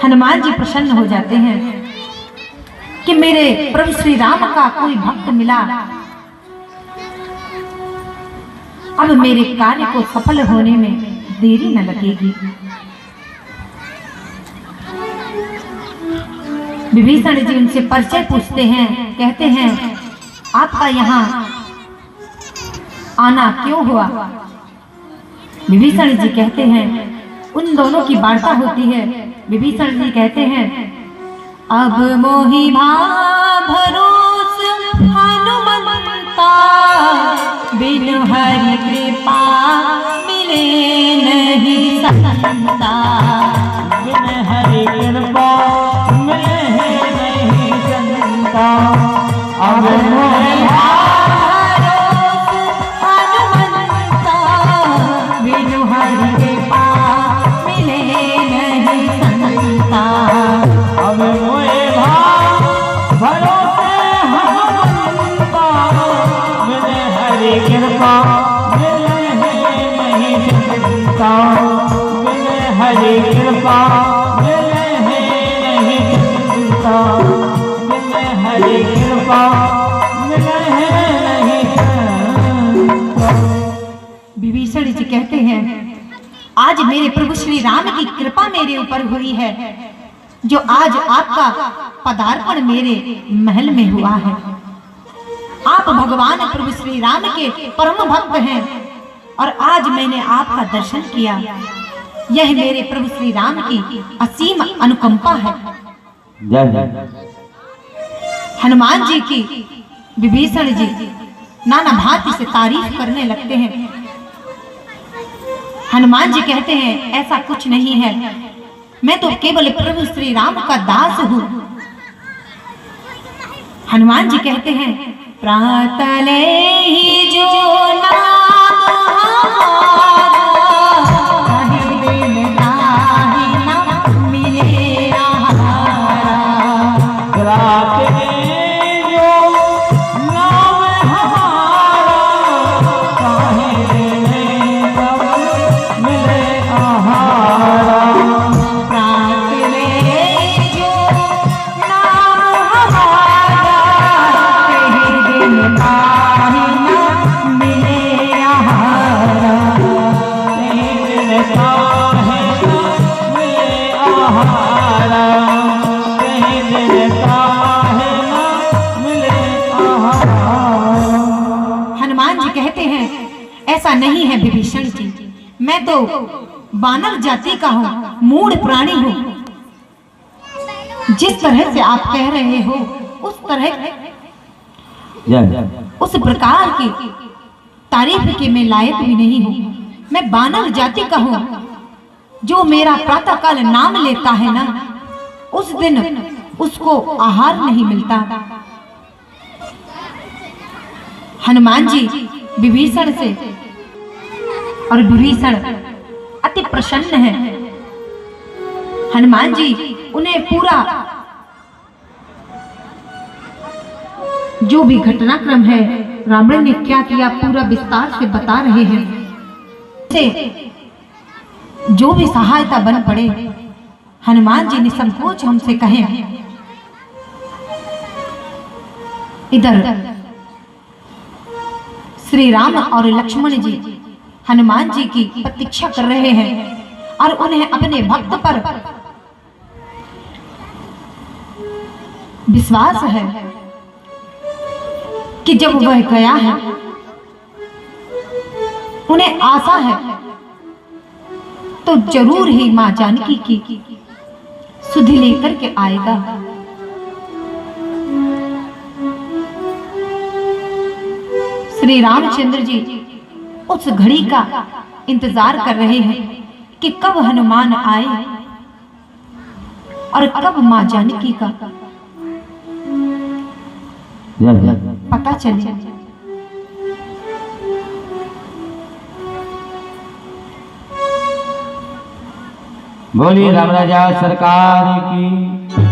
हनुमान जी प्रसन्न हो जाते हैं कि मेरे प्रभु श्री राम का कोई भक्त मिला, अब मेरे कार्य को सफल होने में देरी न लगेगी। विभीषण जी उनसे परिचय पूछते हैं, कहते हैं आपका यहाँ आना क्यों हुआ? विभीषण जी कहते हैं, उन दोनों की वार्ता होती है। विभीषण जी कहते हैं, अब मोहि भरोस हनुमंता, बिनु हरि कृपा मिले नहीं संता। बिनु हरि कृपा मिले नहीं संता। अब मोहि बिनु हरि कृपा मिले नहीं संता। अब मोहे भरोसे हनुमंता, बिनु हरि कृपा मिले नहीं संता। बिनु हरि कृपा मिले नहीं संता। बिनु हरि कृपा मिले नहीं संता। विभीषण जी कहते हैं, आज मेरे प्रभु श्री राम की कृपा मेरे ऊपर हुई है, जो आज आपका पदार्पण मेरे महल में हुआ है। आप भगवान प्रभु श्री राम के परम भक्त हैं और आज मैंने आपका दर्शन किया। यह मेरे प्रभु श्री राम की असीम अनुकंपा है। हनुमान जी की विभीषण जी नाना भांति से तारीफ करने लगते हैं। हनुमान जी कहते हैं, ऐसा कुछ नहीं है, मैं तो केवल प्रभु श्री राम का दास हूं। हनुमान जी कहते हैं, प्रातले ही जो नाम हमारा, कहीं दिन नाही न मिले आहारा। प्रातले जो नाम हमारा, कहीं दिन न मिले आहारा। हनुमान जी कहते हैं, ऐसा नहीं है विभीषण जी, मैं तो वानर जाति का हूँ, मूढ़ प्राणी हूँ। जिस तरह से आप कह रहे हो उस तरह उस प्रकार की तारीफ के मैं लायक भी नहीं हूँ। मैं वानर जाति का हूँ। जो मेरा प्रातः काल नाम लेता है ना, उस दिन उसको आहार नहीं मिलता। हनुमान जी विभीषण से, और विभीषण अति प्रसन्न है। हनुमान जी उन्हें पूरा जो भी घटनाक्रम है, रावण ने क्या किया, पूरा विस्तार से बता रहे हैं। से जो भी सहायता बन पड़े, हनुमान जी निसंकोच हमसे कहें। इधर श्री राम और लक्ष्मण जी हनुमान जी की प्रतीक्षा कर रहे हैं और उन्हें अपने भक्त पर विश्वास है कि जब वह गया है, उन्हें आशा है तो जरूर ही मां जानकी की सुधि लेकर के आएगा। श्री रामचंद्र जी उस घड़ी का इंतजार कर रहे हैं कि कब हनुमान आए और कब मां जानकी का पता चले। बोलिए राम राजा सरकार की।